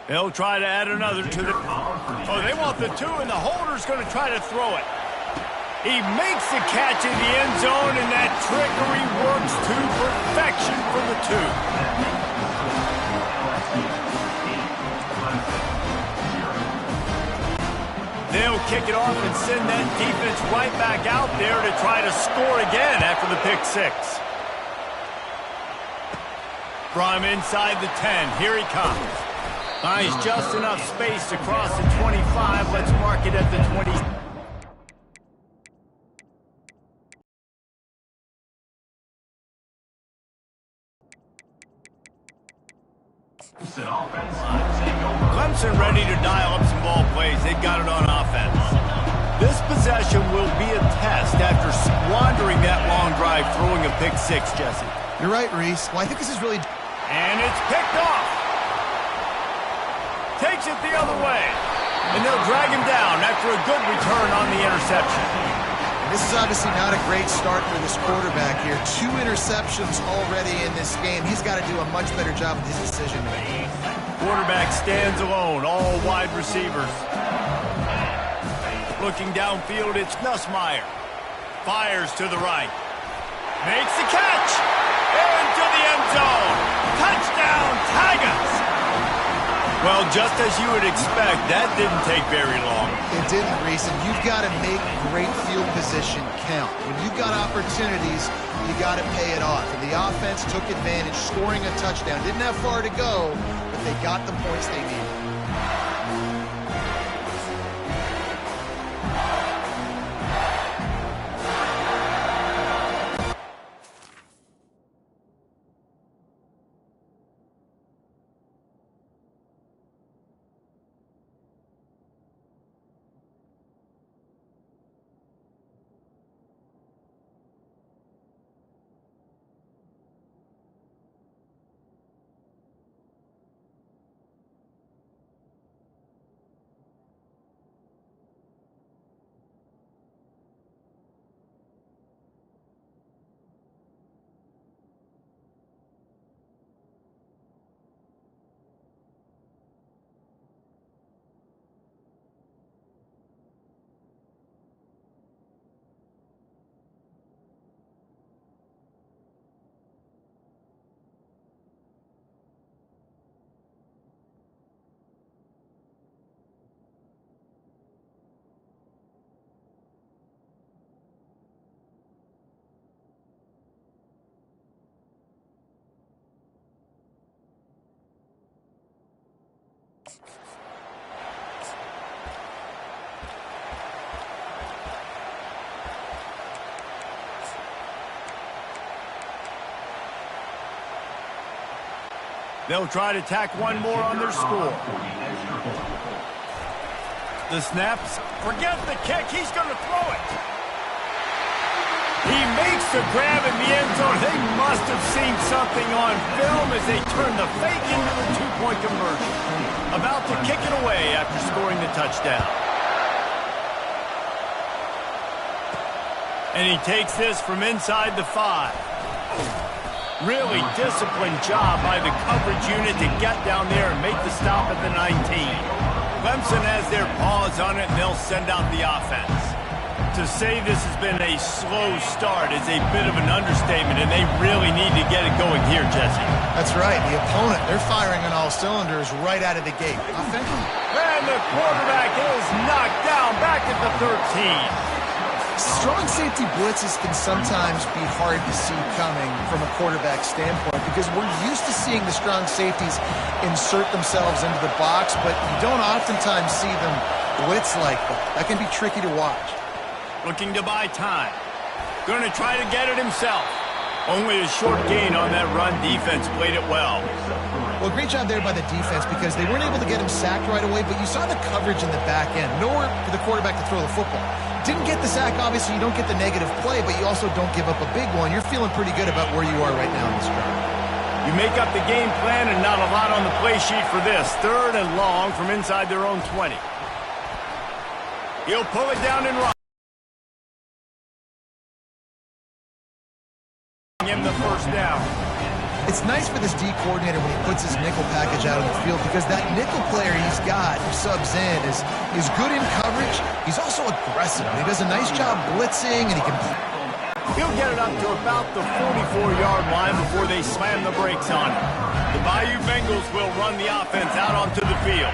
They'll try to add another to the... Oh, they want the two, and the holder's going to try to throw it. He makes the catch in the end zone, and that trickery works to perfection for the two. They'll kick it off and send that defense right back out there to try to score again after the pick six. From inside the 10, here he comes. Finds just enough space to cross the 25. Let's mark it at the 20. Clemson ready to dial up some ball plays. They've got it on offense. This possession will be a test after squandering that long drive throwing a pick six, Jesse. You're right, Reese. Well, I think this is really... And it's picked off. Takes it the other way. And they'll drag him down after a good return on the interception. This is obviously not a great start for this quarterback here. 2 interceptions already in this game. He's got to do a much better job with his decision making. Quarterback stands alone, all wide receivers. Looking downfield, it's Nussmeier. Fires to the right. Makes the catch. Into the end zone. Touchdown, Tigers. Well, just as you would expect, that didn't take very long. It didn't, Reese, and you've got to make great field position count. When you've got opportunities, you got to pay it off. And the offense took advantage, scoring a touchdown. Didn't have far to go, but they got the points they needed. They'll try to tack one more on their score. The snaps. Forget the kick. He's going to throw it. He makes the grab in the end zone. They must have seen something on film as they turn the fake into the two-point conversion. About to kick it away after scoring the touchdown. And he takes this from inside the 5. Really disciplined job by the coverage unit to get down there and make the stop at the 19. Clemson has their paws on it, and they'll send out the offense. To say this has been a slow start is a bit of an understatement, and they really need to get it going here, Jesse. That's right. The opponent, they're firing on all cylinders right out of the gate. Offensively. And the quarterback is knocked down back at the 13. Strong safety blitzes can sometimes be hard to see coming from a quarterback standpoint because we're used to seeing the strong safeties insert themselves into the box, but you don't oftentimes see them blitz like that. That can be tricky to watch. Looking to buy time. Going to try to get it himself. Only a short gain on that run. Defense played it well. Well, great job there by the defense because they weren't able to get him sacked right away, but you saw the coverage in the back end. Nowhere for the quarterback to throw the football. Didn't get the sack, obviously you don't get the negative play, but you also don't give up a big one. You're feeling pretty good about where you are right now in this drive. You make up the game plan and not a lot on the play sheet for this. 3rd and long from inside their own 20. He'll pull it down and run. it's nice for this D coordinator when he puts his nickel package out on the field because that nickel player he's got who subs in is good in coverage. He's also aggressive. He does a nice job blitzing, and he can... He'll get it up to about the 44-yard line before they slam the brakes on him. The Bayou Bengals will run the offense out onto the field.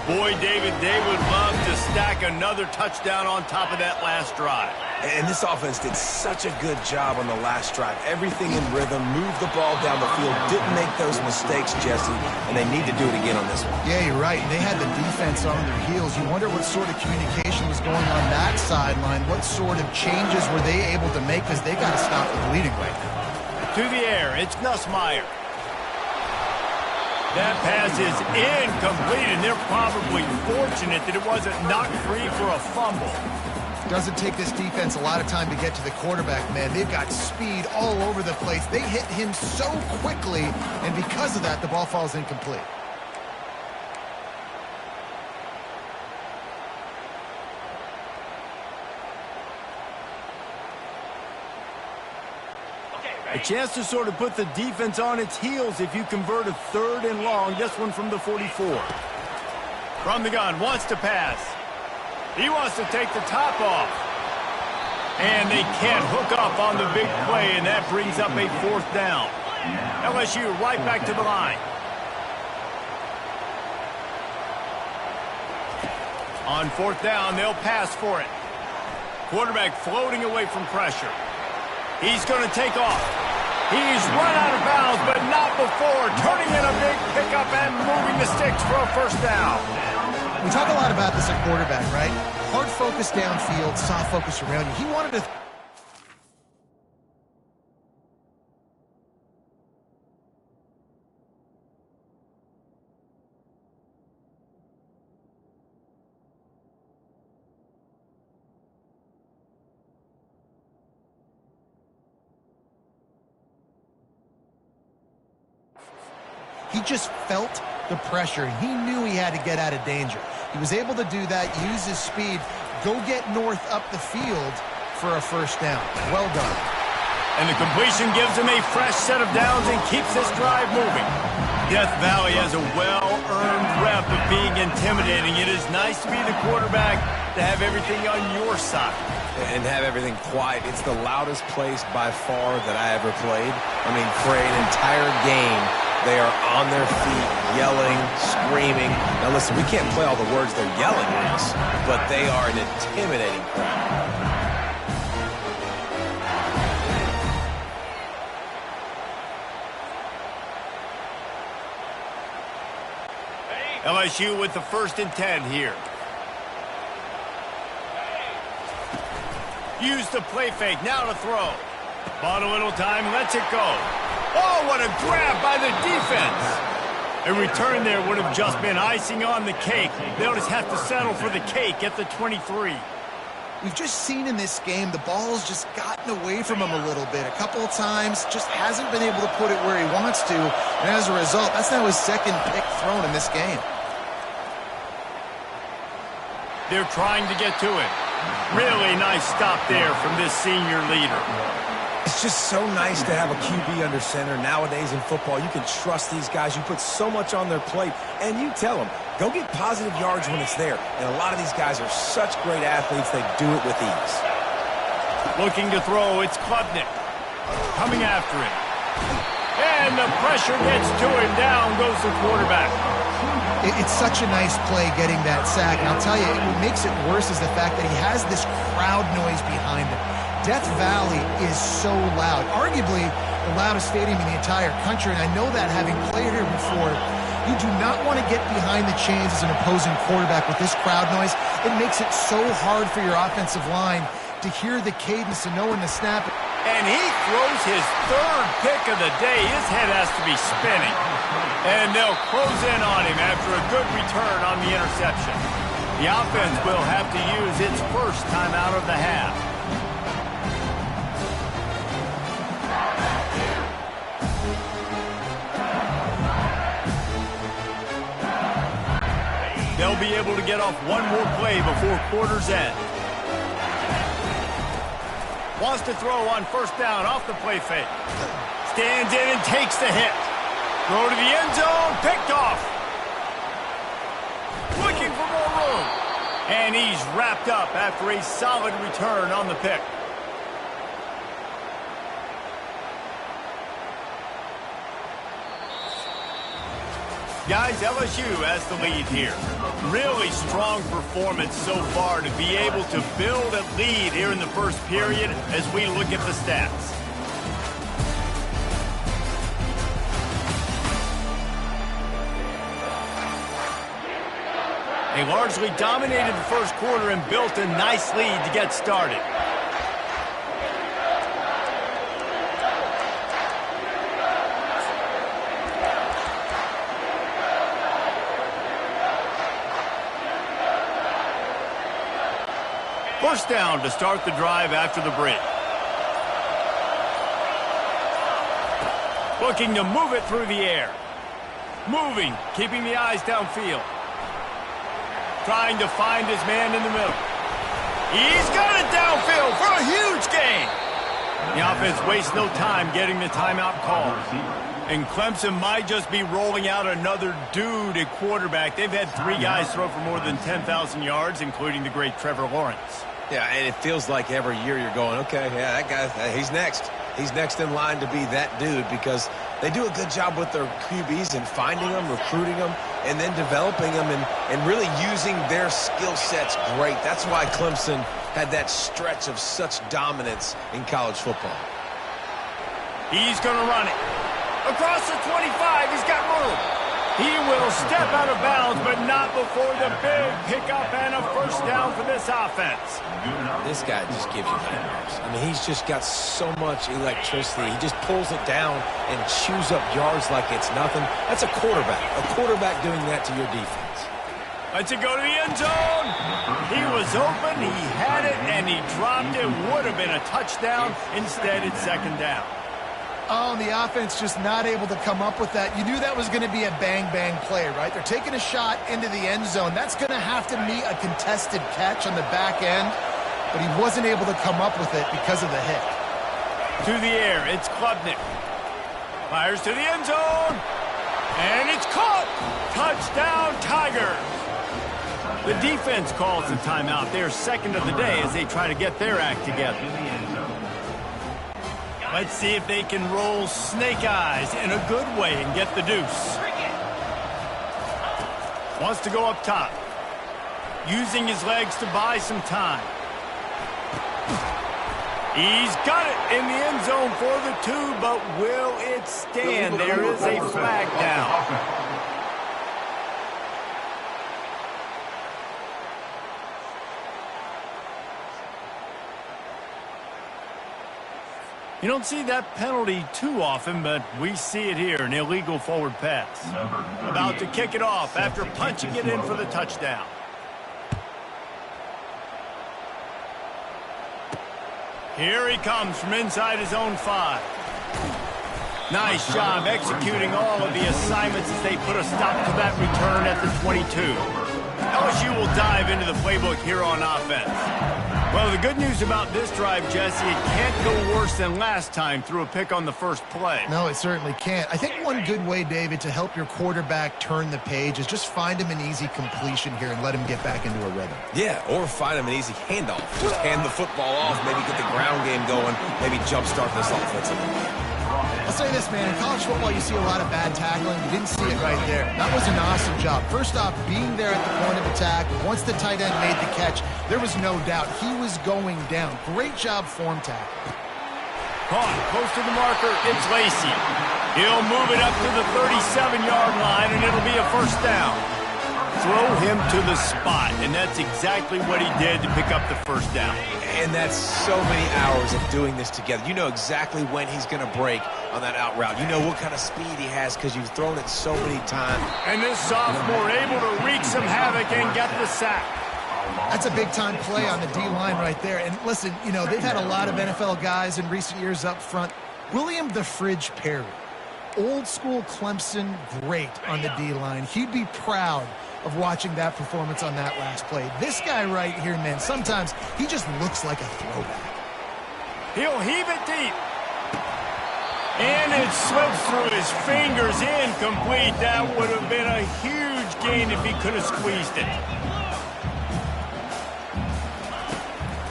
Boy, David, they would love to stack another touchdown on top of that last drive. And this offense did such a good job on the last drive. Everything in rhythm, moved the ball down the field, didn't make those mistakes, Jesse, and they need to do it again on this one. Yeah, you're right. And they had the defense on their heels. You wonder what sort of communication was going on that sideline. What sort of changes were they able to make because they got to stop the bleeding right now. To the air, it's Nussmeier. That pass is incomplete, and they're probably fortunate that it wasn't knocked free for a fumble. Doesn't take this defense a lot of time to get to the quarterback, man. They've got speed all over the place. They hit him so quickly, and because of that, the ball falls incomplete. A chance to sort of put the defense on its heels if you convert a 3rd and long. This one from the 44. From the gun, wants to pass. He wants to take the top off. And they can't hook up on the big play, and that brings up a 4th down. LSU right back to the line. On 4th down, they'll pass for it. Quarterback floating away from pressure. He's going to take off. He's run out of bounds, but not before turning in a big pickup and moving the sticks for a 1st down. We talk a lot about this at quarterback, right? Hard focus downfield, soft focus around you. He wanted to... He just felt the pressure. He knew he had to get out of danger. He was able to do that, use his speed, go get north up the field for a 1st down. Well done. And the completion gives him a fresh set of downs and keeps this drive moving. Death Valley has a well-earned rep of being intimidating. It is nice to be the quarterback, to have everything on your side. And have everything quiet. It's the loudest place by far that I ever played. I mean, for an entire game, they are on their feet, yelling, screaming. Now listen, we can't play all the words they're yelling at us, but they are an intimidating crowd. LSU with the 1st and 10 here. Use the play fake, now to throw. Bought a little time, lets it go. Oh, what a grab by the defense. A return there would have just been icing on the cake. They'll just have to settle for the cake at the 23. We've just seen in this game the ball's just gotten away from him a little bit. A couple of times, just hasn't been able to put it where he wants to. And as a result, that's now his 2nd pick thrown in this game. They're trying to get to it. Really nice stop there from this senior leader. It's just so nice to have a QB under center. Nowadays in football, you can trust these guys. You put so much on their plate, and you tell them, go get positive yards when it's there. And a lot of these guys are such great athletes, they do it with ease. Looking to throw, it's Klubnik. Coming after him. And the pressure gets to him. Down goes the quarterback. It's such a nice play getting that sack. And I'll tell you, what makes it worse is the fact that he has this crowd noise behind him. Death Valley is so loud, arguably the loudest stadium in the entire country, and I know that having played here before. You do not want to get behind the chains as an opposing quarterback with this crowd noise. It makes it so hard for your offensive line to hear the cadence and know when to snap it. And he throws his 3rd pick of the day. His head has to be spinning. And they'll close in on him after a good return on the interception. The offense will have to use its 1st timeout of the half. They'll be able to get off one more play before quarter's end. Wants to throw on 1st down off the play fake. Stands in and takes the hit. Throw to the end zone, picked off. Looking for more room. And he's wrapped up after a solid return on the pick. Guys, LSU has the lead here. Really strong performance so far to be able to build a lead here in the first period as we look at the stats. They largely dominated the first quarter and built a nice lead to get started. First down to start the drive after the break. Looking to move it through the air. Moving, keeping the eyes downfield. Trying to find his man in the middle. He's got it downfield for a huge gain. The offense wastes no time getting the timeout called. And Clemson might just be rolling out another dude at quarterback. They've had 3 guys throw for more than 10,000 yards, including the great Trevor Lawrence. Yeah, and it feels like every year you're going, okay, yeah, that guy, he's next. He's next in line to be that dude because they do a good job with their QBs and finding them, recruiting them, and then developing them and really using their skill sets great. That's why Clemson had that stretch of such dominance in college football. He's going to run it. Across the 25, he's got room. He will step out of bounds, but not before the big pickup and a first down for this offense. This guy just gives you nightmares. I mean, he's just got so much electricity. He just pulls it down and chews up yards like it's nothing. That's a quarterback doing that to your defense. Let's it go to the end zone. He was open, he had it, and he dropped it. Would have been a touchdown. Instead, it's second down. Oh, the offense just not able to come up with that. You knew that was going to be a bang-bang play, right? They're taking a shot into the end zone. That's going to have to meet a contested catch on the back end, but he wasn't able to come up with it because of the hit. To the air, it's Klubnik. Fires to the end zone, and it's caught. Touchdown, Tigers. The defense calls the timeout. They're second of the day as they try to get their act together. Let's see if they can roll snake eyes in a good way and get the deuce. Wants to go up top. Using his legs to buy some time. He's got it in the end zone for the 2, but will it stand? There is a flag down. You don't see that penalty too often, but we see it here, an illegal forward pass. About to kick it off after punching it in for the touchdown. Here he comes from inside his own 5. Nice job executing all of the assignments as they put a stop to that return at the 22. LSU will dive into the playbook here on offense. Well, the good news about this drive, Jesse, it can't go worse than last time through a pick on the first play. No, it certainly can't. I think one good way, David, to help your quarterback turn the page is just find him an easy completion here and let him get back into a rhythm. Yeah, or find him an easy handoff. Just hand the football off, maybe get the ground game going, maybe jumpstart this offensive line. I'll say this, man. In college football, you see a lot of bad tackling. You didn't see it right there. That was an awesome job. First off, being there at the point of attack. Once the tight end made the catch, there was no doubt he was going down. Great job form tackle. Caught close to the marker. It's Lacey. He'll move it up to the 37-yard line, and it'll be a first down. Throw him to the spot, and that's exactly what he did to pick up the first down. And that's so many hours of doing this together. You know exactly when he's going to break on that out route. You know what kind of speed he has because you've thrown it so many times. And this sophomore able to wreak some havoc and get the sack. That's a big-time play on the D-line right there. And listen, you know, they've had a lot of NFL guys in recent years up front. William the Fridge Perry, old-school Clemson great on the D-line. He'd be proud of watching that performance on that last play. This guy right here, man, sometimes he just looks like a throwback. He'll heave it deep. And it slips through his fingers, incomplete. That would have been a huge gain if he could have squeezed it.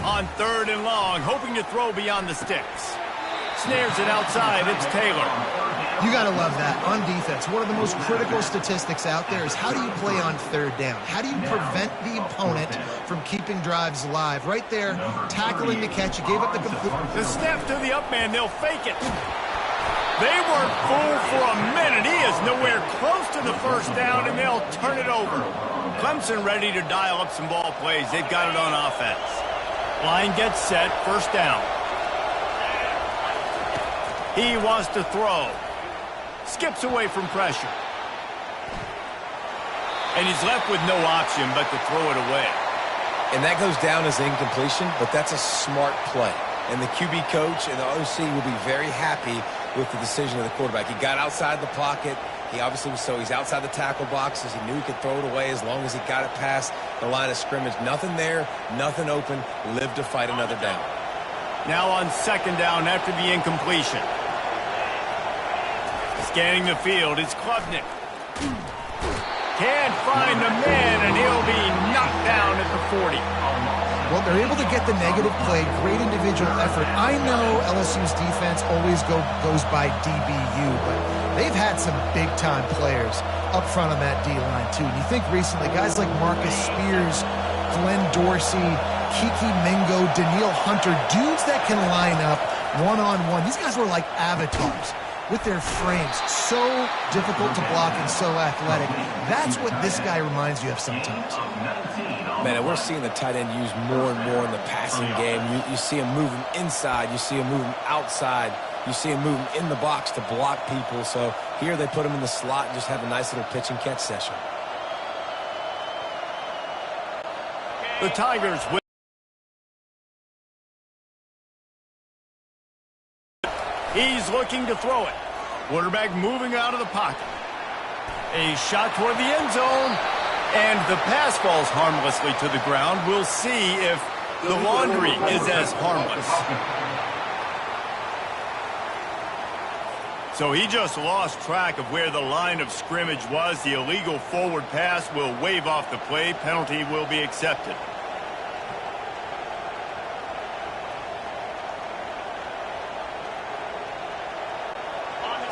On 3rd and long, hoping to throw beyond the sticks. Snares it outside, it's Taylor. You got to love that. On defense, one of the most critical statistics out there is how do you play on 3rd down? How do you prevent the opponent from keeping drives alive? Right there, tackling the catch. You gave up the complete. The snap to the up man, they'll fake it. They weren't fooled for a minute. He is nowhere close to the 1st down, and they'll turn it over. Clemson ready to dial up some ball plays. They've got it on offense. Line gets set, 1st down. He wants to throw. Skips away from pressure. And he's left with no option but to throw it away. And that goes down as incompletion, but that's a smart play. And the QB coach and the OC will be very happy with the decision of the quarterback. He got outside the pocket. He obviously was he's outside the tackle boxes. He knew he could throw it away as long as he got it past the line of scrimmage. Nothing there, nothing open. Live to fight another down. Now on 2nd down after the incompletion. Scanning the field, it's Klubnik. Can't find the man, and he'll be knocked down at the 40. Well, they're able to get the negative play, great individual effort. I know LSU's defense always goes by DBU, but they've had some big-time players up front on that D-line, too. And you think recently, guys like Marcus Spears, Glenn Dorsey, Kiki Mingo, Daniil Hunter, dudes that can line up one-on-one. These guys were like avatars with their frames. So difficult to block and so athletic. That's what this guy reminds you of sometimes. Man, and we're seeing the tight end used more and more in the passing game. You see him moving inside. You see him moving outside. You see him moving in the box to block people. So here they put him in the slot and just have a nice little pitch and catch session. The Tigers win. He's looking to throw it. Quarterback moving out of the pocket. A shot toward the end zone. And the pass falls harmlessly to the ground. We'll see if the laundry is as harmless. So he just lost track of where the line of scrimmage was. The illegal forward pass will wave off the play. Penalty will be accepted.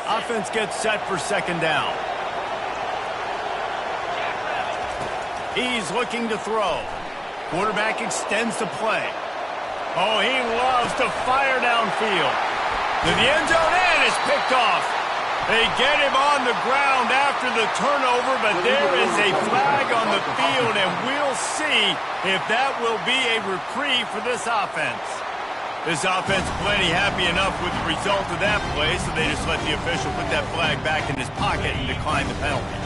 Offense gets set for 2nd down. He's looking to throw. Quarterback extends the play. Oh, he loves to fire downfield. To the end zone, and it's picked off. They get him on the ground after the turnover, but there is a flag on the field, and we'll see if that will be a reprieve for this offense. This offense plenty happy enough with the result of that play, so they just let the official put that flag back in his pocket and decline the penalty.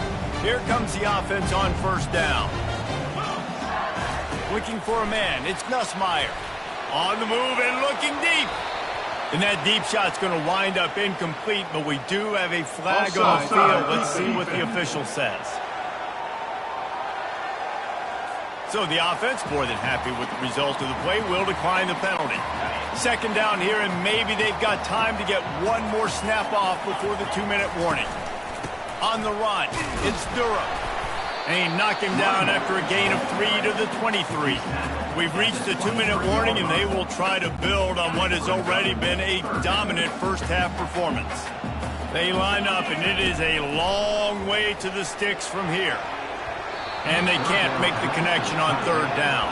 Here comes the offense on 1st down. Looking for a man, it's Nussmeier. On the move and looking deep. And that deep shot's going to wind up incomplete, but we do have a flag on the field. Let's see what the official says. So the offense, more than happy with the result of the play, will decline the penalty. 2nd down here, and maybe they've got time to get one more snap off before the 2-minute warning. On the run, it's Durham. And he knocked him down after a gain of 3 to the 23. We've reached the 2-minute warning, and they will try to build on what has already been a dominant first-half performance. They line up, and it is a long way to the sticks from here. And they can't make the connection on 3rd down.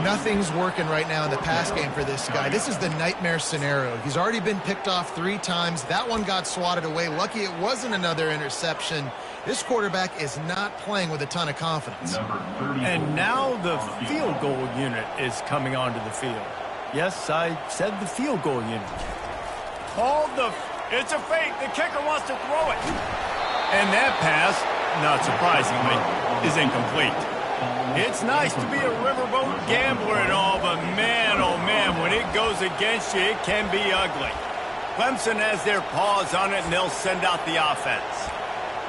Nothing's working right now in the pass game for this guy. This is the nightmare scenario. He's already been picked off 3 times. That one got swatted away. Lucky it wasn't another interception. This quarterback is not playing with a ton of confidence. And now the field goal unit is coming onto the field. Yes, I said the field goal unit. It's a fake. The kicker wants to throw it. And that pass, not surprisingly, is incomplete. It's nice to be a riverboat gambler and all, but man, oh man, when it goes against you, it can be ugly. Clemson has their paws on it, and they'll send out the offense.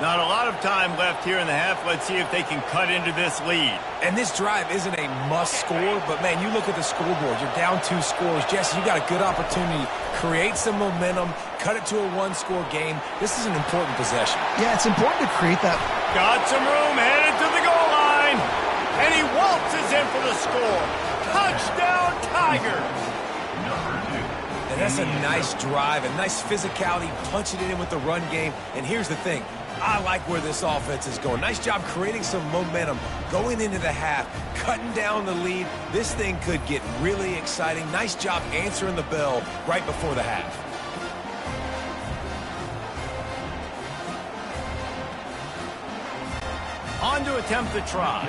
Not a lot of time left here in the half. Let's see if they can cut into this lead. And this drive isn't a must score, but, man, you look at the scoreboard. You're down 2 scores. Jesse, you got a good opportunity. Create some momentum. Cut it to a 1-score game. This is an important possession. Yeah, it's important to create that. Got some room, headed to the goal line. And he waltzes in for the score. Touchdown, Tigers. And that's a nice drive, a nice physicality, punching it in with the run game. And here's the thing. I like where this offense is going. Nice job creating some momentum, going into the half, cutting down the lead. This thing could get really exciting. Nice job answering the bell right before the half. On to attempt the try.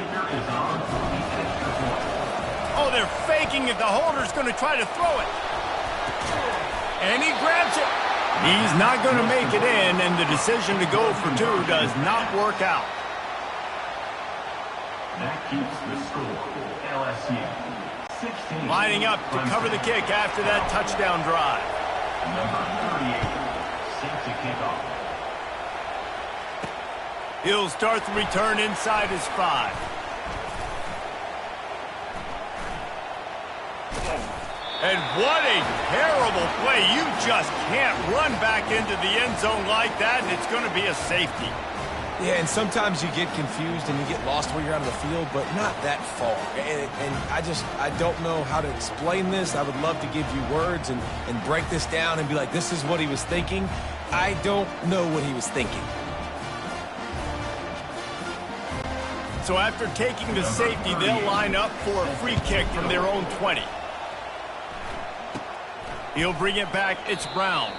Oh, they're faking it. The holder's going to try to throw it. And he grabs it. He's not going to make it in, and the decision to go for 2 does not work out. That keeps the score. LSU 16. Lining up to cover the kick after that touchdown drive. Number 38, set to kick off. He'll start the return inside his 5. And what a terrible play. You just can't run back into the end zone like that, and it's going to be a safety. Yeah, and sometimes you get confused and you get lost where you're out of the field, but not that far. And I don't know how to explain this. I would love to give you words and break this down and be like, this is what he was thinking. I don't know what he was thinking. So after taking the safety, they'll line up for a free kick from their own 20. He'll bring it back. It's Brown.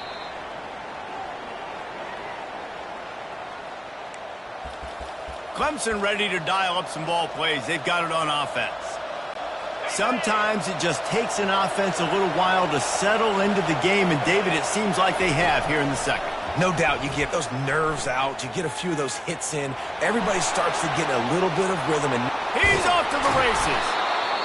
Clemson ready to dial up some ball plays. They've got it on offense. Sometimes it just takes an offense a little while to settle into the game, and David, it seems like they have here in the second. No doubt, you get those nerves out, you get a few of those hits in, everybody starts to get a little bit of rhythm. And he's off to the races.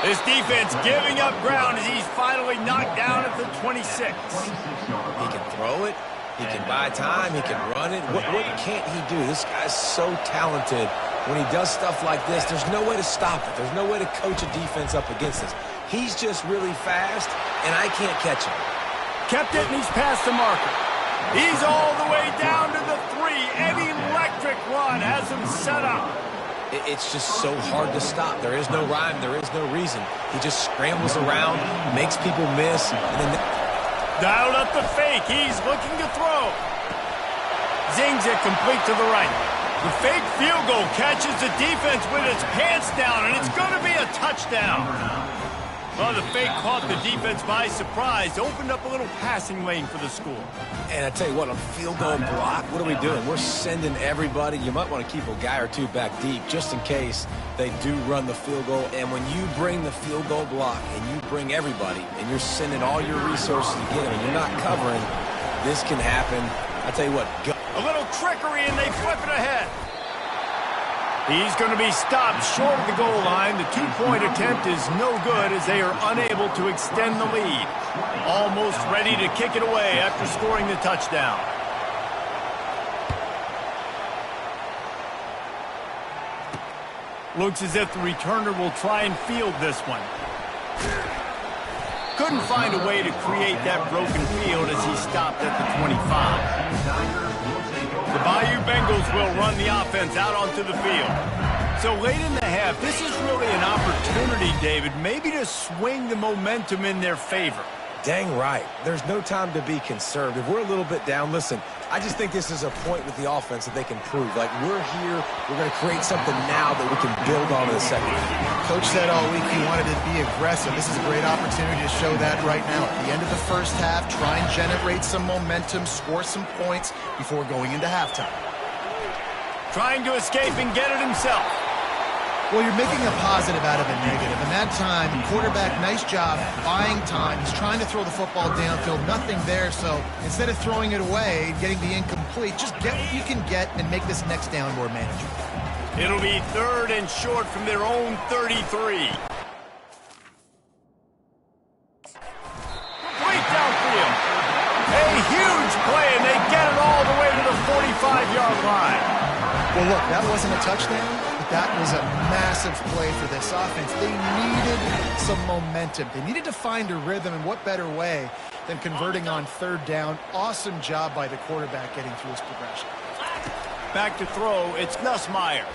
This defense giving up ground as he's finally knocked down at the 26. He can throw it, he can buy time, he can run it. What can't he do? This guy's so talented. When he does stuff like this, there's no way to stop it. There's no way to coach a defense up against this. He's just really fast, and I can't catch him. Kept it, and he's past the marker. He's all the way down to the 3. An electric run has him set up. It's just so hard to stop. There is no rhyme. There is no reason. He just scrambles around, makes people miss, and then... Dialed up the fake. He's looking to throw. Zings it complete to the right. The fake field goal catches the defense with its pants down, and it's going to be a touchdown. Well, the fake caught the defense by surprise, opened up a little passing lane for the score. And I tell you what, on field goal block, what are we doing? We're sending everybody. You might want to keep a guy or 2 back deep just in case they do run the field goal. And when you bring the field goal block and you bring everybody and you're sending all your resources to get them and you're not covering, this can happen. I tell you what, go. A little trickery and they flip it ahead. He's going to be stopped short of the goal line. The 2-point attempt is no good as they are unable to extend the lead. Almost ready to kick it away after scoring the touchdown. Looks as if the returner will try and field this one. Couldn't find a way to create that broken field as he stopped at the 25. The Bayou Bengals will run the offense out onto the field. So late in the half, this is really an opportunity, David, maybe to swing the momentum in their favor. Dang right. There's no time to be conservative. We're a little bit down. Listen, I just think this is a point with the offense that they can prove. Like, we're here, we're going to create something now that we can build on in the second half. Coach said all week he wanted to be aggressive. This is a great opportunity to show that right now. At the end of the first half, try and generate some momentum, score some points before going into halftime. Trying to escape and get it himself. Well, you're making a positive out of a negative. And that time, quarterback, nice job buying time. He's trying to throw the football downfield, nothing there. So instead of throwing it away, getting the incomplete, just get what you can get and make this next down more manageable. It'll be 3rd and short from their own 33. Complete downfield. A huge play, and they get it all the way to the 45-yard line. wasn't a touchdown, but that was a massive play for this offense. They needed some momentum. They needed to find a rhythm, and what better way than converting on third down. Awesome job by the quarterback getting through his progression. Back to throw, it's Nussmeier.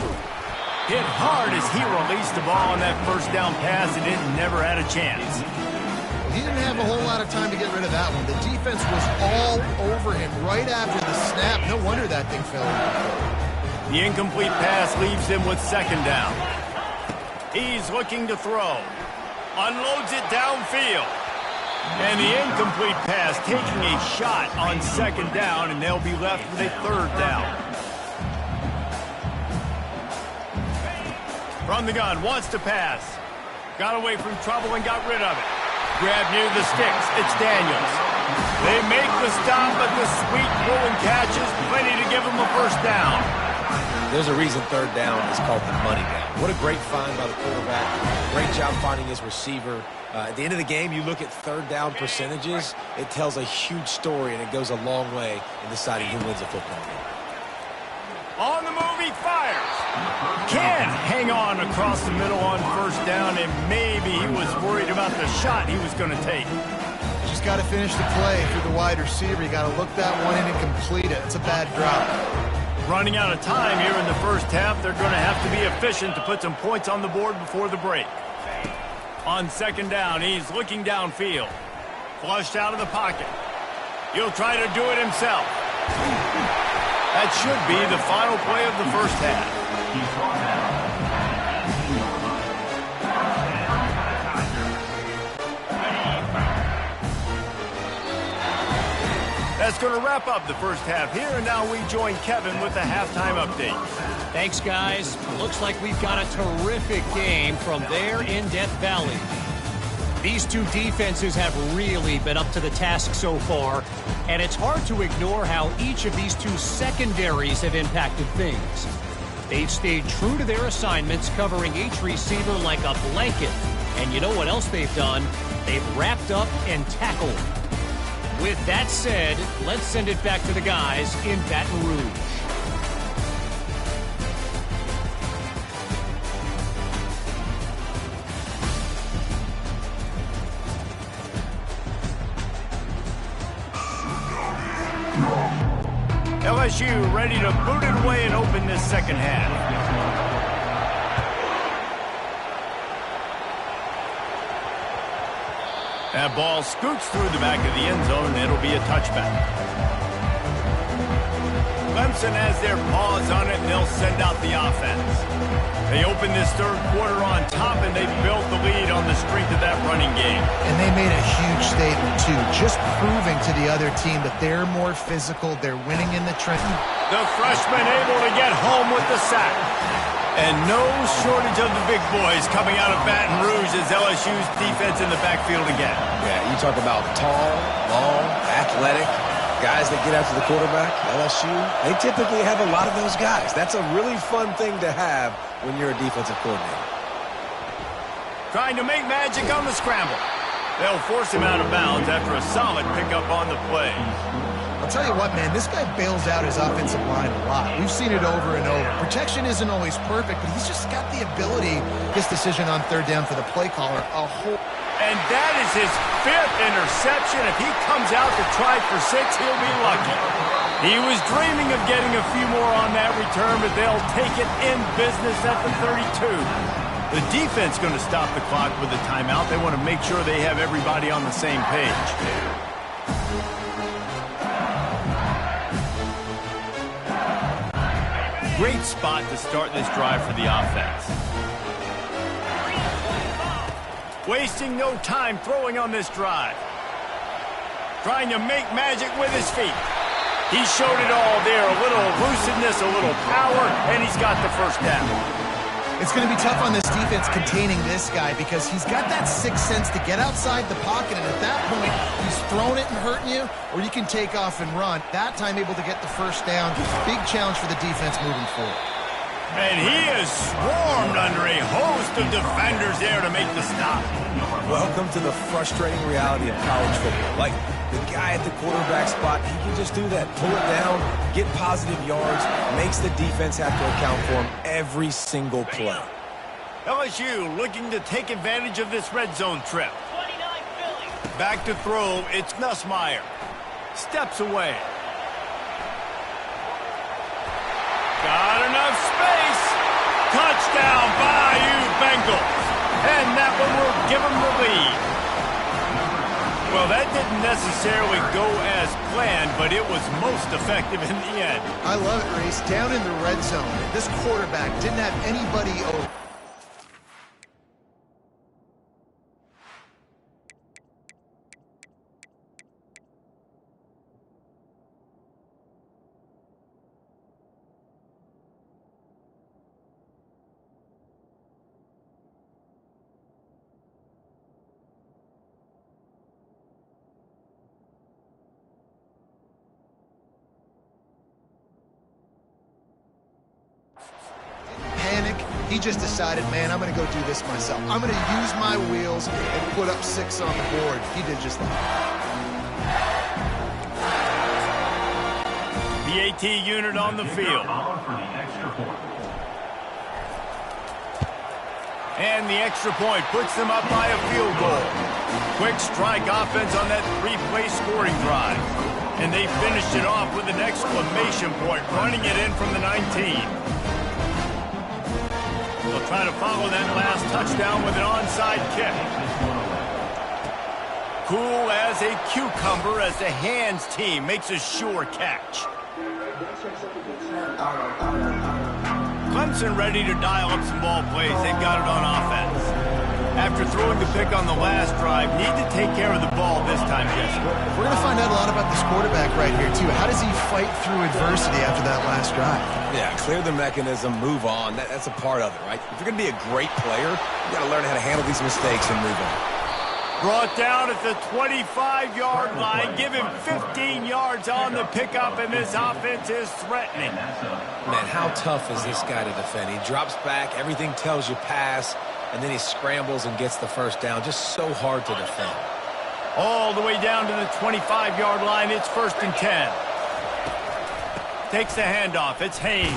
Hit hard as he released the ball on that first down pass, and it never had a chance. He didn't have a whole lot of time to get rid of that one. The defense was all over him right after the snap. No wonder that thing fell. The incomplete pass leaves him with second down. He's looking to throw. Unloads it downfield. And the incomplete pass taking a shot on second down, and they'll be left with a third down. From the gun, wants to pass. Got away from trouble and got rid of it. Grab near the sticks. It's Daniels. They make the stop, but the sweet throw and catch is plenty to give them a first down. There's a reason third down is called the money down. What a great find by the quarterback. Great job finding his receiver. At the end of the game, you look at third down percentages. It tells a huge story, and it goes a long way in deciding who wins a football game. On the move, he fires. Can't hang on across the middle on first down, and maybe he was worried about the shot he was going to take. Just got to finish the play through the wide receiver. You got to look that one in and complete it. It's a bad drop. Running out of time here in the first half, they're going to have to be efficient to put some points on the board before the break. On second down, he's looking downfield. Flushed out of the pocket. He'll try to do it himself. That should be the final play of the first half. That's going to wrap up the first half here, and now we join Kevin with the halftime update. Thanks, guys. Looks like we've got a terrific game from there in Death Valley. These two defenses have really been up to the task so far, and it's hard to ignore how each of these two secondaries have impacted things. They've stayed true to their assignments, covering each receiver like a blanket. And you know what else they've done? They've wrapped up and tackled. With that said, let's send it back to the guys in Baton Rouge. LSU ready to boot it away and open this second half. That ball scoots through the back of the end zone, and it'll be a touchback. Clemson has their paws on it, and they'll send out the offense. They open this third quarter on top, and they built the lead on the strength of that running game. And they made a huge statement, too, just proving to the other team that they're more physical, they're winning in the trenches. The freshman able to get home with the sack. And no shortage of the big boys coming out of Baton Rouge as LSU's defense in the backfield again. Yeah, you talk about tall, long, athletic guys that get after the quarterback. LSU, they typically have a lot of those guys. That's a really fun thing to have when you're a defensive coordinator. Trying to make magic on the scramble. They'll force him out of bounds after a solid pickup on the play. I'll tell you what, man, this guy bails out his offensive line a lot. We've seen it over and over. Protection isn't always perfect, but he's just got the ability. This decision on third down for the play caller, a whole... And that is his fifth interception. If he comes out to try for 6, he'll be lucky. He was dreaming of getting a few more on that return, but they'll take it in business at the 32. The defense going to stop the clock with a timeout. They want to make sure they have everybody on the same page. Great spot to start this drive for the offense. Wasting no time throwing on this drive. Trying to make magic with his feet. He showed it all there. A little elusiveness, a little power, and he's got the first down. It's going to be tough on this defense containing this guy because he's got that sixth sense to get outside the pocket, and at that point, he's throwing it and hurting you, or you can take off and run. That time able to get the first down. Big challenge for the defense moving forward. And he is swarmed under a host of defenders there to make the stop. Welcome to the frustrating reality of college football. Like, the guy at the quarterback spot, he can just do that. Pull it down, get positive yards, makes the defense have to account for him every single play. LSU looking to take advantage of this red zone trip. Back to throw, it's Nussmeier. Steps away. Got enough space. Touchdown, Bayou Bengals. And that one will give them the lead. Well, that didn't necessarily go as planned, but it was most effective in the end. I love it, Reese. Down in the red zone, this quarterback didn't have anybody over. Panic. He just decided, man, I'm going to go do this myself. I'm going to use my wheels and put up 6 on the board. He did just that. The AT unit on the field. And the extra point puts them up by a field goal. Quick strike offense on that 3-play scoring drive. And they finished it off with an exclamation point, running it in from the 19. They'll try to follow that last touchdown with an onside kick. Cool as a cucumber as the hands team makes a sure catch. Clemson ready to dial up some ball plays. They've got it on offense. After throwing the pick on the last drive, need to take care of the ball this time, Jesse. We're going to find out a lot about this quarterback right here, too. How does he fight through adversity after that last drive? Yeah, clear the mechanism, move on. That's a part of it, right? If you're going to be a great player, you got to learn how to handle these mistakes and move on. Brought down at the 25-yard line. Give him 15 yards on the pickup, and this offense is threatening. Man, how tough is this guy to defend? He drops back, everything tells you pass, and then he scrambles and gets the first down. Just so hard to defend. All the way down to the 25-yard line. It's 1st and 10. Takes the handoff. It's Haynes.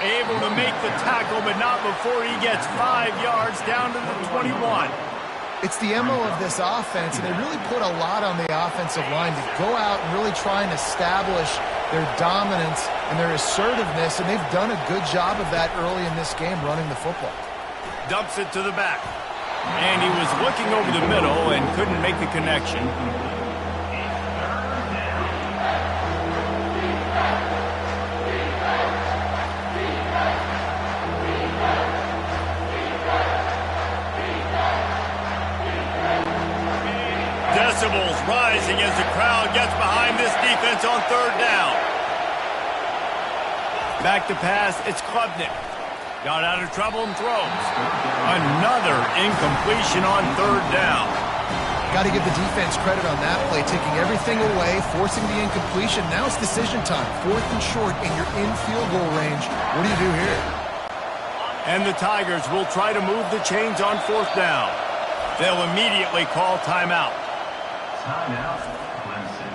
Able to make the tackle, but not before he gets 5 yards down to the 21. It's the MO of this offense, and they really put a lot on the offensive line to go out and really try and establish their dominance and their assertiveness, and they've done a good job of that early in this game running the football. Dumps it to the back. And he was looking over the middle and couldn't make the connection. Decibels rising as the crowd gets behind this defense on 3rd down. Back to pass, it's Klubnik. Got out of trouble and throws. Another incompletion on 3rd down. Got to give the defense credit on that play, taking everything away, forcing the incompletion. Now it's decision time. 4th and short, and you're in field goal range. What do you do here? And the Tigers will try to move the chains on 4th down. They'll immediately call timeout. Timeout, Clemson.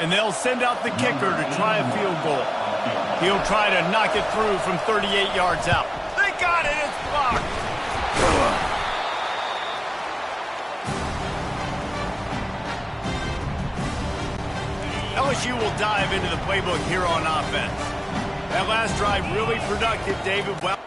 And they'll send out the kicker to try a field goal. He'll try to knock it through from 38 yards out. They got it. It's blocked. LSU will dive into the playbook here on offense. That last drive really productive, David. Well,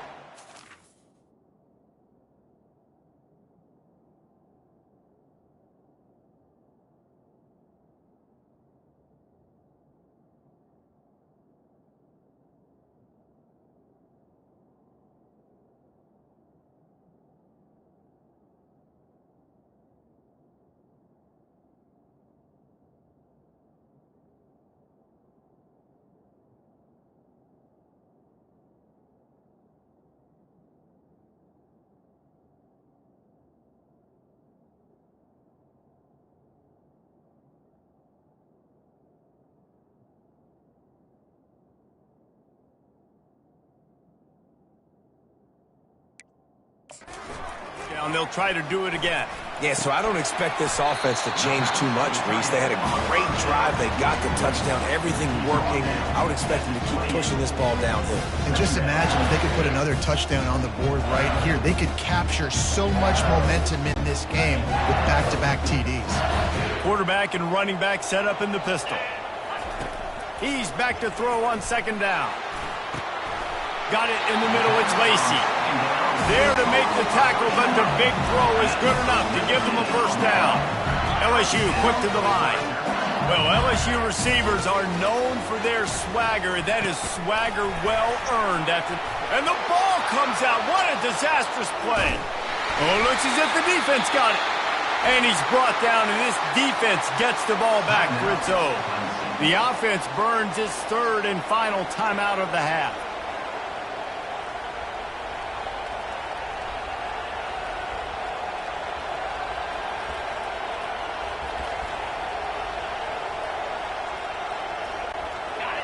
and they'll try to do it again. Yeah, so I don't expect this offense to change too much, Reese. They had a great drive. They got the touchdown, everything working. I would expect them to keep pushing this ball downhill. And just imagine if they could put another touchdown on the board right here. They could capture so much momentum in this game with back-to-back TDs. Quarterback and running back set up in the pistol. He's back to throw on second down. Got it in the middle. It's Lacey. There to make the tackle, but the big throw is good enough to give them a first down. LSU quick to the line. Well, LSU receivers are known for their swagger. That is swagger well earned after. And the ball comes out. What a disastrous play. Oh, looks as if the defense got it. And he's brought down, and this defense gets the ball back for its own. The offense burns its third and final timeout of the half.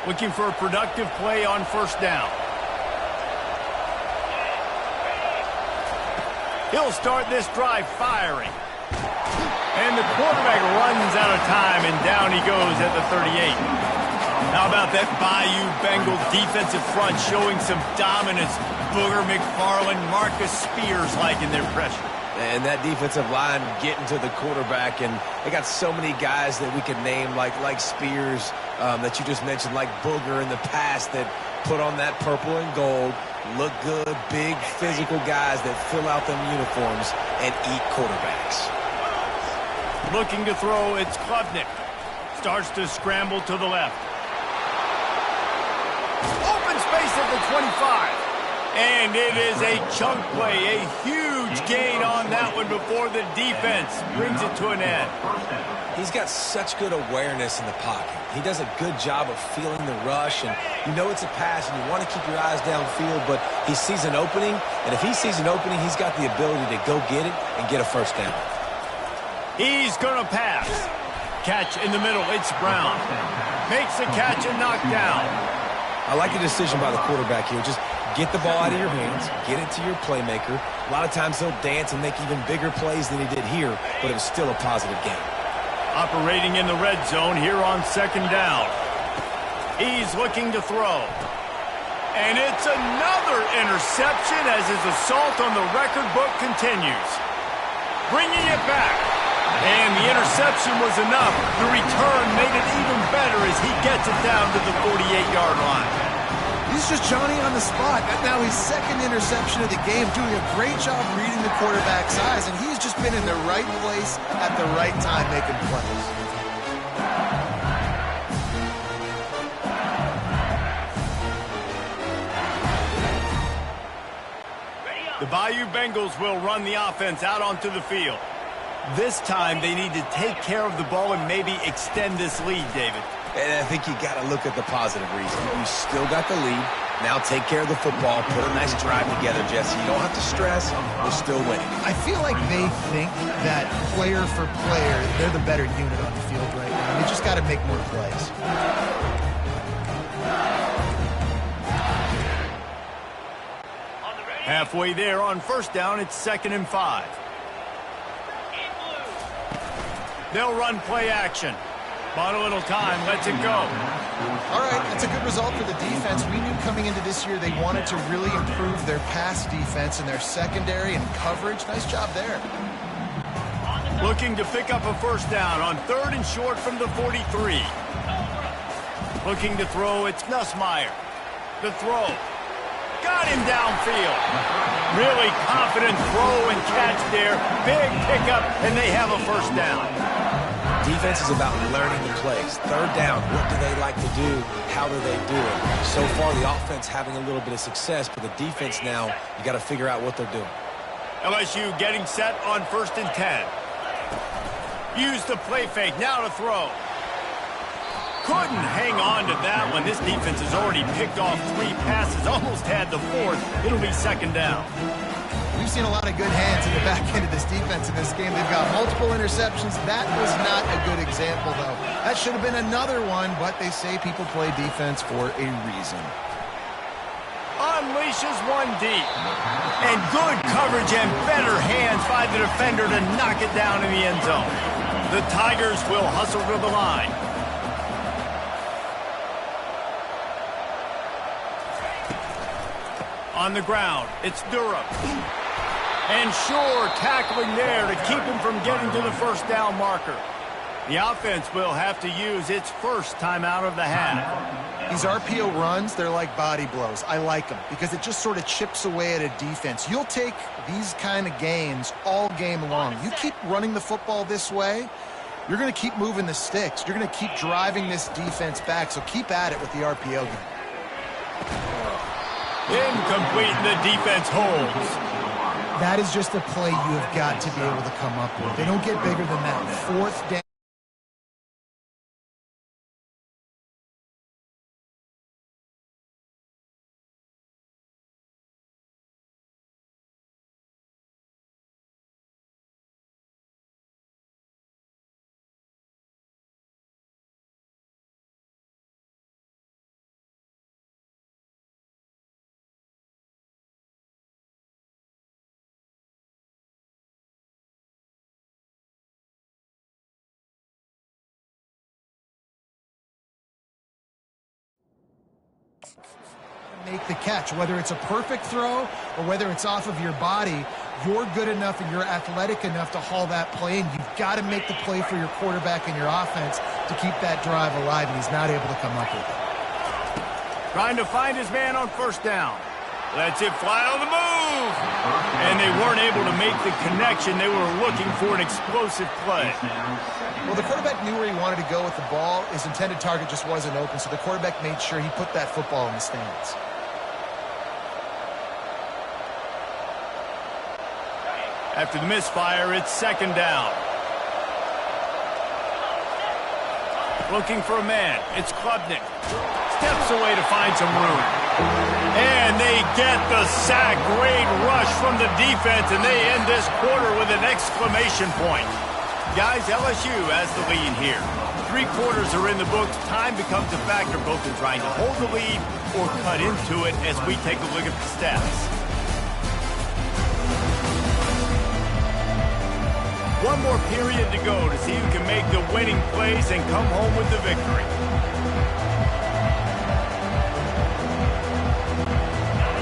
Looking for a productive play on first down. He'll start this drive firing. And the quarterback runs out of time, and down he goes at the 38. How about that Bayou Bengal defensive front showing some dominance? Booger McFarland, Marcus Spears liking their pressure. And that defensive line getting to the quarterback, and they got so many guys that we could name like Spears that you just mentioned, like Booger in the past that put on that purple and gold, look good, big physical guys that fill out them uniforms and eat quarterbacks. Looking to throw, it's Klubnik. Starts to scramble to the left. Open space at the 25. And it is a chunk play, a huge gain on that one before the defense brings it to an end. He's got such good awareness in the pocket. He does a good job of feeling the rush, and you know it's a pass, and you want to keep your eyes downfield, but he sees an opening, and if he sees an opening, he's got the ability to go get it and get a first down. He's going to pass. Catch in the middle, it's Brown. Makes the catch and knocked down. I like the decision by the quarterback here. Just get the ball out of your hands, get it to your playmaker. A lot of times he'll dance and make even bigger plays than he did here, but it was still a positive game. Operating in the red zone here on second down. He's looking to throw. And it's another interception as his assault on the record book continues. Bringing it back. And the interception was enough. The return made it even better as he gets it down to the 48-yard line. He's just Johnny on the spot. Now his second interception of the game, doing a great job reading the quarterback's eyes, and he's just been in the right place at the right time making plays. The Bayou Bengals will run the offense out onto the field. This time they need to take care of the ball and maybe extend this lead, David. And I think you got to look at the positive reason. You still got the lead. Now take care of the football. Put a nice drive together, Jesse. You don't have to stress. We're still winning. I feel like they think that player for player, they're the better unit on the field right now. They just got to make more plays. Halfway there on first down, it's 2nd and 5. They'll run play action. Bought a little time, lets it go. All right, that's a good result for the defense. We knew coming into this year they wanted to really improve their pass defense and their secondary and coverage. Nice job there. Looking to pick up a first down on 3rd and short from the 43. Looking to throw, it's Nussmeier. The throw. Got him downfield. Really confident throw and catch there. Big pickup, and they have a first down. Defense is about learning the plays. 3rd down, what do they like to do? How do they do it? So far, the offense having a little bit of success, but the defense now, you got to figure out what they're doing. LSU getting set on 1st and 10. Use the play fake, now to throw. Couldn't hang on to that one. This defense has already picked off 3 passes, almost had the 4th. It'll be 2nd down. We've seen a lot of good hands in the back end of this defense in this game. They've got multiple interceptions. That was not a good example, though. That should have been another one, but they say people play defense for a reason. On unleashes one deep. And good coverage and better hands by the defender to knock it down in the end zone. The Tigers will hustle to the line. On the ground, it's Durham. And sure, tackling there to keep him from getting to the first down marker. The offense will have to use its first timeout of the half. These RPO runs, they're like body blows. I like them because it just sort of chips away at a defense. You'll take these kind of gains all game long. You keep running the football this way, you're going to keep moving the sticks. You're going to keep driving this defense back, so keep at it with the RPO game. Incomplete, and the defense holds. That is just a play you have got to be able to come up with. They don't get bigger than that. Fourth down. Make the catch, whether it's a perfect throw or whether it's off of your body, you're good enough and you're athletic enough to haul that play in. You've got to make the play for your quarterback and your offense to keep that drive alive, and he's not able to come up with it. Trying to find his man on first down. Lets it fly on the move. And they weren't able to make the connection. They were looking for an explosive play. Well, the quarterback knew where he wanted to go with the ball. His intended target just wasn't open, so the quarterback made sure he put that football in the stands. After the misfire, it's second down. Looking for a man. It's Klubnik. Steps away to find some room. And they get the sack. Great rush from the defense, and they end this quarter with an exclamation point. Guys, LSU has the lead here. 3 quarters are in the books. Time becomes a factor both in trying to hold the lead or cut into it as we take a look at the stats. One more period to go to see who can make the winning plays and come home with the victory.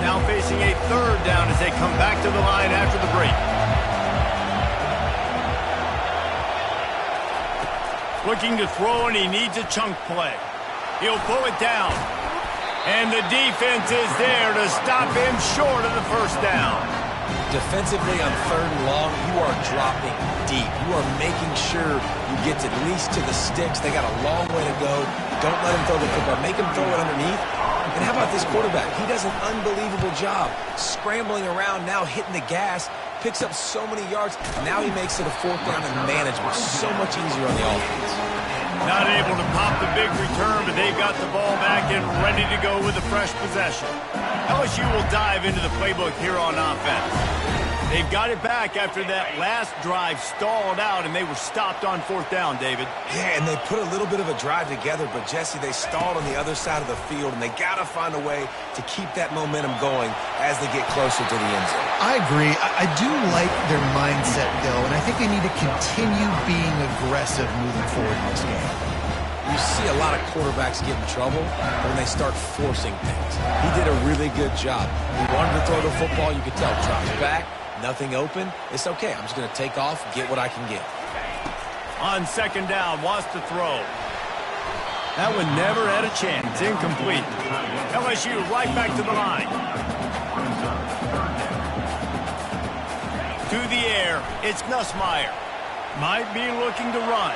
Now facing a third down as they come back to the line after the break. Looking to throw, and he needs a chunk play. He'll pull it down. And the defense is there to stop him short of the first down. Defensively on third and long, you are dropping deep. You are making sure you get at least to the sticks. They got a long way to go. Don't let him throw the football. Make him throw it underneath. And how about this quarterback? He does an unbelievable job scrambling around, now hitting the gas, picks up so many yards. Now he makes it a fourth down and manageable. So much easier on the offense. Not able to pop the big return, but they've got the ball back and ready to go with a fresh possession. LSU will dive into the playbook here on offense. They've got it back after that last drive stalled out, and they were stopped on fourth down, David. Yeah, and they put a little bit of a drive together, but, Jesse, they stalled on the other side of the field, and they got to find a way to keep that momentum going as they get closer to the end zone. I agree. I do like their mindset, though, and I think they need to continue being aggressive moving forward in this game. You see a lot of quarterbacks get in trouble when they start forcing things. He did a really good job. He wanted to throw the football. You could tell. Drops back. Nothing open. It's okay. I'm just going to take off, get what I can get. On second down, wants to throw. That one never had a chance. Incomplete. LSU right back to the line. To the air, it's Nussmeier. Might be looking to run.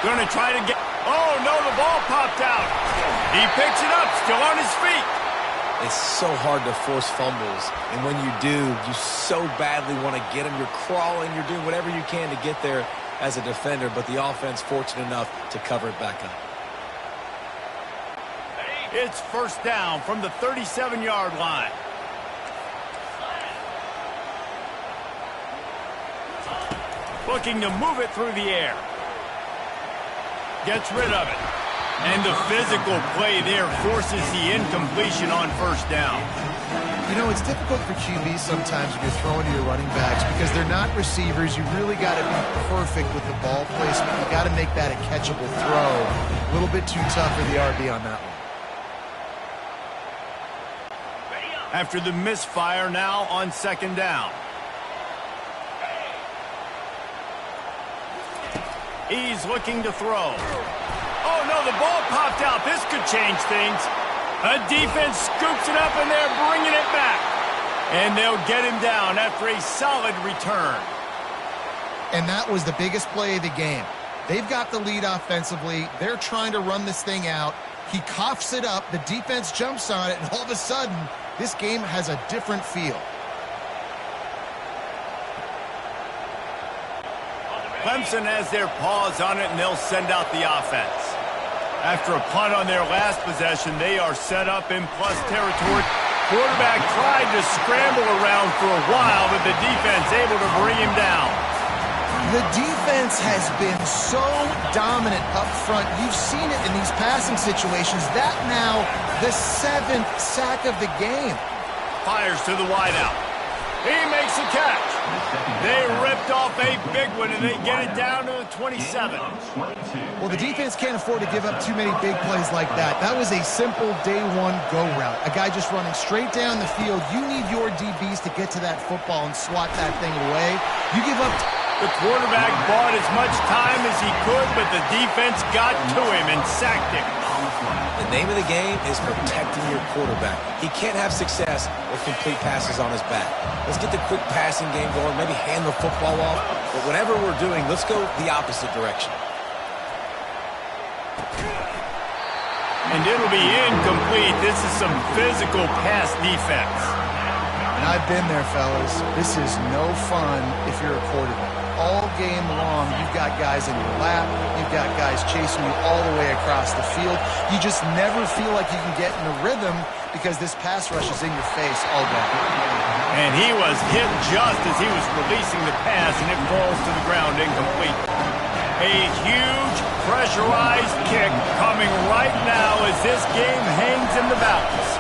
Going to try to get... Oh, no, the ball popped out. He picks it up, still on his feet. It's so hard to force fumbles, and when you do, you so badly want to get them. You're crawling, you're doing whatever you can to get there as a defender, but the offense fortunate enough to cover it back up. It's first down from the 37-yard line. Looking to move it through the air. Gets rid of it. And the physical play there forces the incompletion on first down. You know, it's difficult for QBs sometimes when you're throwing to your running backs because they're not receivers. You really got to be perfect with the ball placement. You got to make that a catchable throw. A little bit too tough for the RB on that one. After the misfire, now on second down. He's looking to throw. Oh, no, the ball popped out. This could change things. A defense scoops it up, and they're bringing it back. And they'll get him down after a solid return. And that was the biggest play of the game. They've got the lead offensively. They're trying to run this thing out. He coughs it up. The defense jumps on it, and all of a sudden, this game has a different feel. Clemson has their paws on it, and they'll send out the offense. After a punt on their last possession, they are set up in plus territory. Quarterback tried to scramble around for a while, but the defense able to bring him down. The defense has been so dominant up front. You've seen it in these passing situations. That now the 7th sack of the game. Fires to the wideout. He makes a catch. They ripped off a big one, and they get it down to the 27. Well, the defense can't afford to give up too many big plays like that. That was a simple day one go route. A guy just running straight down the field. You need your DBs to get to that football and swat that thing away. You give up... The quarterback bought as much time as he could, but the defense got to him and sacked him. The name of the game is protecting your quarterback. He can't have success with complete passes on his back. Let's get the quick passing game going, maybe hand the football off. But whatever we're doing, let's go the opposite direction. And it'll be incomplete. This is some physical pass defense. And I've been there, fellas. This is no fun if you're a quarterback. All game long, you've got guys in your lap. You've got guys chasing you all the way across the field. You just never feel like you can get in a rhythm because this pass rush is in your face all day. And he was hit just as he was releasing the pass, and it falls to the ground incomplete. A huge pressurized kick coming right now as this game hangs in the balance.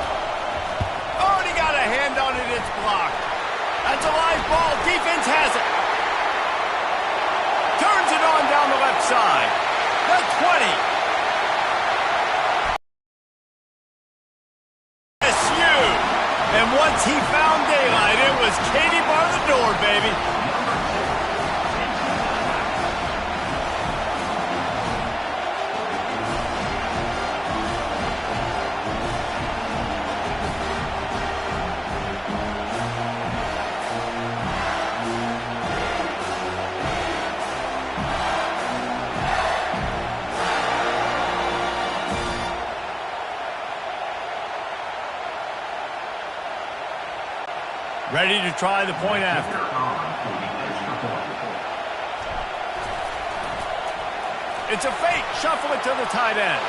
Oh, he got a hand on it. It's blocked. That's a live ball. Defense has it. Turns it on down the left side. The 20. SU. And once he found daylight, it was Katie bar the door, baby. Ready to try the point after. It's a fake. Shuffle it to the tight end.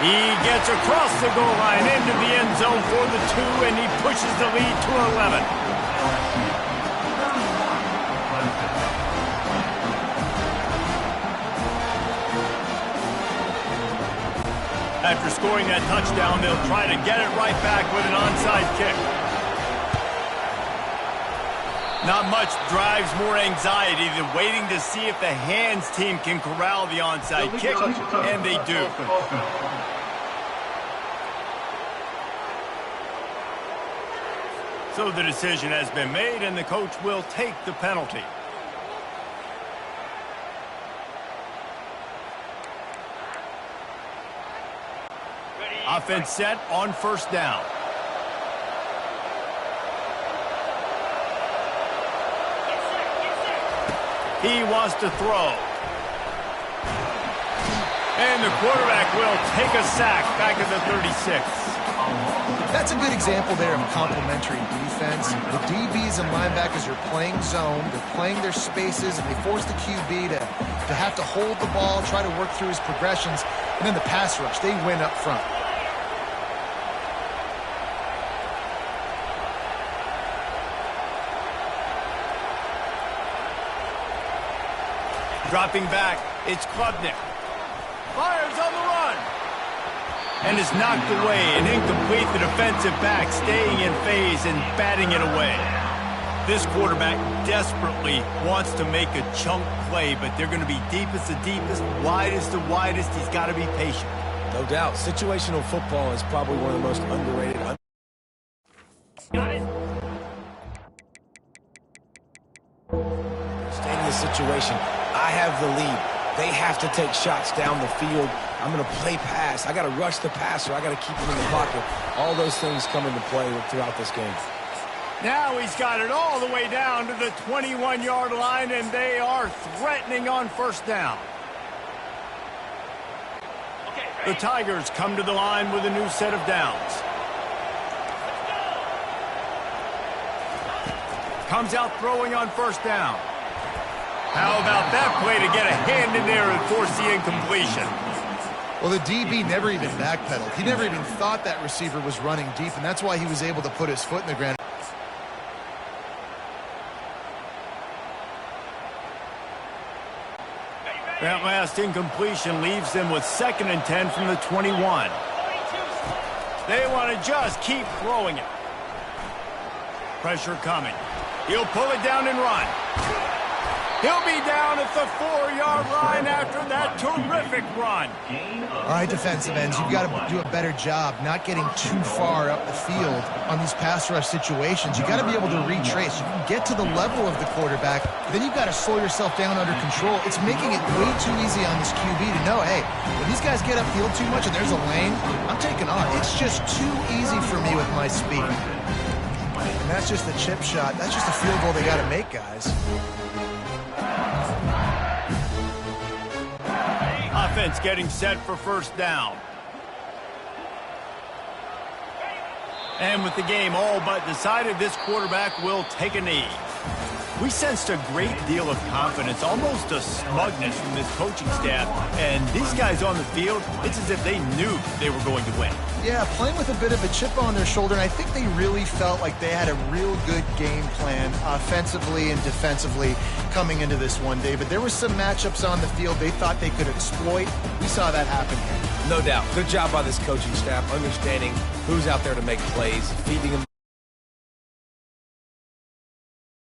He gets across the goal line into the end zone for the 2, and he pushes the lead to 11. After scoring that touchdown, they'll try to get it right back with an onside kick. Not much drives more anxiety than waiting to see if the hands team can corral the onside kick, and they do. So the decision has been made, and the coach will take the penalty. Offense set on first down. He wants to throw. And the quarterback will take a sack back at the 36. That's a good example there of complementary defense. The DBs and linebackers are playing zone. They're playing their spaces, and they force the QB to have to hold the ball, try to work through his progressions. And then the pass rush, they win up front. Dropping back, it's Klubnik. Fires on the run. and is knocked away and incomplete. The defensive back staying in phase and batting it away. This quarterback desperately wants to make a chunk play, but they're going to be deepest to deepest, widest to widest. He's got to be patient. No doubt. Situational football is probably one of the most underrated. Understanding the situation, I have the lead. They have to take shots down the field. I'm going to play pass. I got to rush the passer. I got to keep him in the pocket. All those things come into play throughout this game. Now he's got it all the way down to the 21-yard line, and they are threatening on first down. The Tigers come to the line with a new set of downs. Comes out throwing on first down. How about that play to get a hand in there and force the incompletion? Well, the DB never even backpedaled. He never even thought that receiver was running deep, and that's why he was able to put his foot in the ground. That last incompletion leaves them with 2nd and 10 from the 21. They want to just keep throwing it. Pressure coming. He'll pull it down and run. He'll be down at the 4-yard line after that terrific run. All right, defensive ends, you've got to do a better job not getting too far up the field on these pass rush situations. You've got to be able to retrace. You can get to the level of the quarterback, then you've got to slow yourself down under control. It's making it way too easy on this QB to know, hey, when these guys get upfield too much and there's a lane, I'm taking off. It's just too easy for me with my speed. And that's just a chip shot. That's just a field goal they got to make, guys. Offense getting set for first down. And with the game all but decided, this quarterback will take a knee. We sensed a great deal of confidence, almost a smugness from this coaching staff. And these guys on the field, it's as if they knew they were going to win. Yeah, playing with a bit of a chip on their shoulder, and I think they really felt like they had a real good game plan offensively and defensively coming into this one, David. There were some matchups on the field they thought they could exploit. We saw that happen here. No doubt. Good job by this coaching staff understanding who's out there to make plays, feeding them.